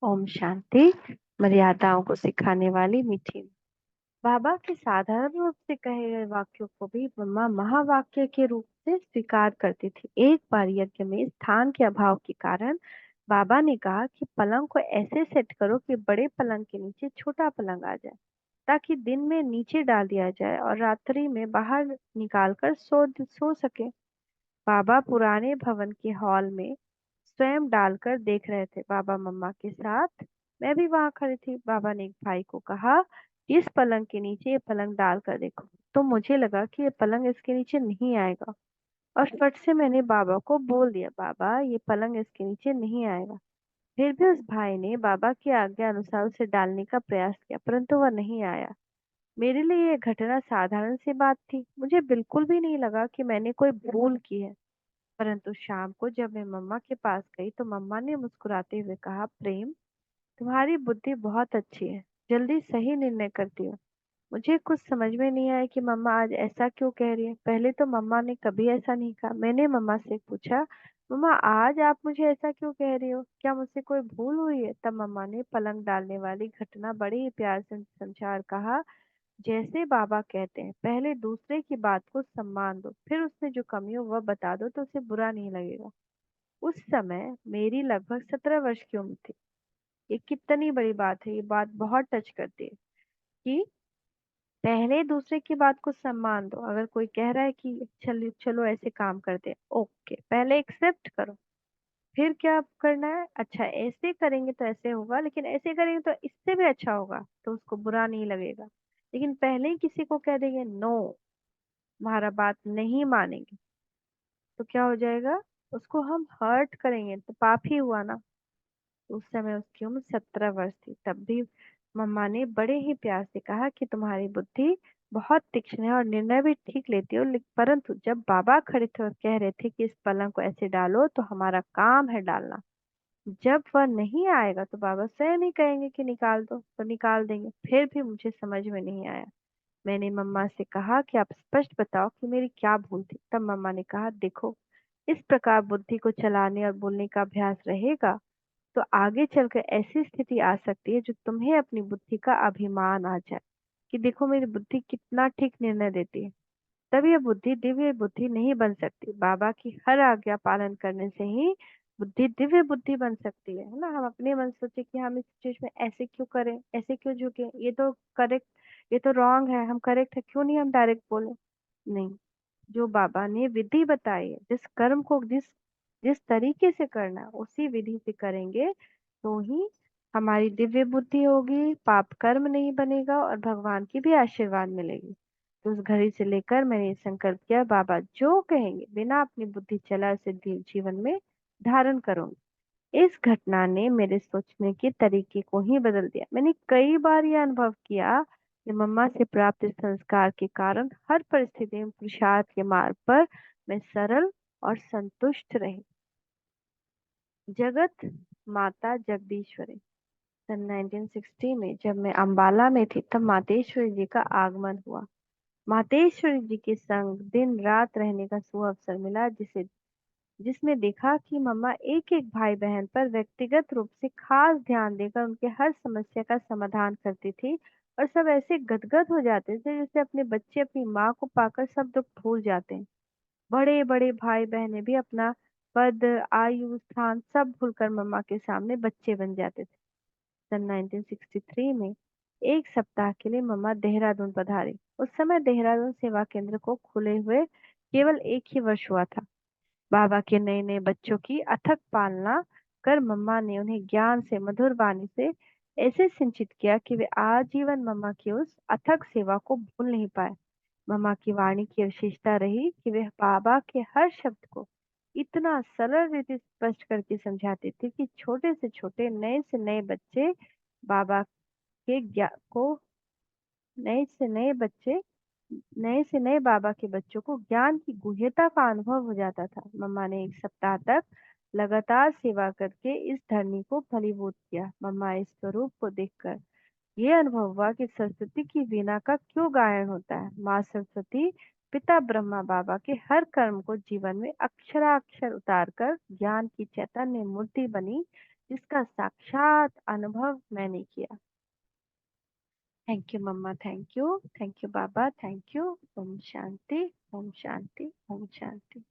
ओम शांति। मर्यादाओं को सिखाने वाली मीठी। बाबा के साधारण रूप से कहे गए वाक्यों को भी मम्मा महावाक्य के रूप से स्वीकार करती थी। एक बार यज्ञ में स्थान के अभाव के कारण बाबा ने कहा कि पलंग को ऐसे सेट करो कि बड़े पलंग के नीचे छोटा पलंग आ जाए, ताकि दिन में नीचे डाल दिया जाए और रात्रि में बाहर निकाल कर सो सके। बाबा पुराने भवन के हॉल में स्वयं डालकर देख रहे थे, बाबा मम्मा के साथ। मैं भी वहां खड़ी थी। बाबा ने एक भाई को कहा, इस पलंग के नीचे ये पलंग डाल कर देखो। तो मुझे लगा कि ये पलंग इसके नीचे नहीं आएगा, और फट से मैंने बाबा को बोल दिया, बाबा ये पलंग इसके नीचे नहीं आएगा। फिर भी उस भाई ने बाबा की आज्ञा अनुसार उसे डालने का प्रयास किया, परंतु वह नहीं आया। मेरे लिए यह घटना साधारण सी बात थी। मुझे बिल्कुल भी नहीं लगा कि मैंने कोई भूल की है। परंतु शाम को जब मैं मम्मा के पास गई तो मम्मा ने मुस्कुराते हुए कहा, प्रेम, तुम्हारी बुद्धि बहुत अच्छी है, जल्दी सही निर्णय करती हो। मुझे कुछ समझ में नहीं आया कि मम्मा आज ऐसा क्यों कह रही है। पहले तो मम्मा ने कभी ऐसा नहीं कहा। मैंने मम्मा से पूछा, मम्मा आज आप मुझे ऐसा क्यों कह रही हो, क्या मुझसे कोई भूल हुई है? तब मम्मा ने पलंग डालने वाली घटना बड़े ही प्यार से समझा और कहा, जैसे बाबा कहते हैं, पहले दूसरे की बात को सम्मान दो, फिर उसमें जो कमी हो वह बता दो तो उसे बुरा नहीं लगेगा। उस समय मेरी लगभग 17 वर्ष की उम्र थी। ये कितनी बड़ी बात है, ये बात बहुत टच करती है कि पहले दूसरे की बात को सम्मान दो। अगर कोई कह रहा है कि चलो चलो ऐसे काम करते हैं, ओके, पहले एक्सेप्ट करो। फिर क्या करना है, अच्छा ऐसे करेंगे तो ऐसे होगा, लेकिन ऐसे करेंगे तो इससे भी अच्छा होगा, तो उसको बुरा नहीं लगेगा। लेकिन पहले ही किसी को कह देंगे नो, तुम्हारा बात नहीं मानेंगे, तो क्या हो जाएगा, उसको हम हर्ट करेंगे तो पाप ही हुआ ना। उस समय उसकी उम्र 17 वर्ष थी। तब भी मम्मा ने बड़े ही प्यार से कहा कि तुम्हारी बुद्धि बहुत तीक्ष्ण है और निर्णय भी ठीक लेती हो, परंतु जब बाबा खड़े थे और कह रहे थे कि इस पलंग को ऐसे डालो, तो हमारा काम है डालना। जब वह नहीं आएगा तो बाबा स्वयं ही कहेंगे कि निकाल दो, तो निकाल देंगे। फिर भी मुझे समझ में नहीं आया। मैंने मम्मा से कहा कि आप स्पष्ट बताओ कि मेरी क्या भूल थी। तब मम्मा ने कहा, देखो, इस प्रकार बुद्धि को चलाने और बोलने का अभ्यास रहेगा तो आगे चलकर ऐसी स्थिति आ सकती है जो तुम्हें अपनी बुद्धि का अभिमान आ जाए कि देखो मेरी बुद्धि कितना ठीक निर्णय देती है। तब यह बुद्धि दिव्य बुद्धि नहीं बन सकती। बाबा की हर आज्ञा पालन करने से ही बुद्धि दिव्य बुद्धि बन सकती है ना। हम अपने मन से सोचे कि हम इस चीज में ऐसे क्यों करें, ऐसे क्यों झुके, ये तो करेक्ट, ये तो रॉन्ग है, हम करेक्ट है, क्यों नहीं हम डायरेक्ट बोले। नहीं, जो बाबा ने विधि बताई है, जिस कर्म को जिस जिस तरीके से करना है उसी विधि से करेंगे तो ही हमारी दिव्य बुद्धि होगी, पाप कर्म नहीं बनेगा और भगवान की भी आशीर्वाद मिलेगी। तो उस घड़ी से लेकर मैंने ये संकल्प किया, बाबा जो कहेंगे बिना अपनी बुद्धि चला उसे जीवन में धारण करूंगी। इस घटना ने मेरे सोचने के तरीके को ही बदल दिया। मैंने कई बार यह अनुभव किया कि मम्मा से प्राप्त इस संस्कार के कारण हर परिस्थिति में पुरुषार्थ के मार्ग पर मैं सरल और संतुष्ट रही। जगत माता जगदीश्वरी। सन 1960 में जब मैं अंबाला में थी, तब मातेश्वरी जी का आगमन हुआ। मातेश्वरी जी के संग दिन रात रहने का सुअवसर मिला, जिसमें देखा कि मम्मा एक एक भाई बहन पर व्यक्तिगत रूप से खास ध्यान देकर उनके हर समस्या का समाधान करती थी। और सब ऐसे गदगद हो जाते थे जैसे अपने बच्चे अपनी माँ को पाकर सब दुख भूल जाते हैं। बड़े बड़े भाई बहनें भी अपना पद, आयु, स्थान सब भूलकर मम्मा के सामने बच्चे बन जाते थे। सन 1963 में एक सप्ताह के लिए मम्मा देहरादून पधारी। उस समय देहरादून सेवा केंद्र को खुले हुए केवल 1 ही वर्ष हुआ था। बाबा के नए नए बच्चों की अथक पालना कर मम्मा ने उन्हें ज्ञान से, मधुर वाणी से ऐसे सिंचित किया कि वे आजीवन मम्मा की उस अथक सेवा को भूल नहीं पाए। मम्मा की वाणी की विशेषता रही कि वे बाबा के हर शब्द को इतना सरल रीति स्पष्ट करके समझाती थी कि छोटे से छोटे, नए से नए बच्चे बाबा के ज्ञान को नए से नए बच्चे नए से नए बाबा के बच्चों को ज्ञान की गुह्यता का अनुभव हो जाता था। मम्मा ने 1 सप्ताह तक लगातार सेवा करके इस धरनी को फलीभूत किया। मम्मा इस स्वरूप को देखकर ये अनुभव हुआ कि सरस्वती की वीणा का क्यों गायन होता है। माँ सरस्वती पिता ब्रह्मा बाबा के हर कर्म को जीवन में अक्षराक्षर उतार कर ज्ञान की चैतन्य मूर्ति बनी, जिसका साक्षात अनुभव मैंने किया। थैंक यू मम्मा, थैंक यू बाबा, थैंक यू। ओम शांति, ओम शांति, ओम शांति।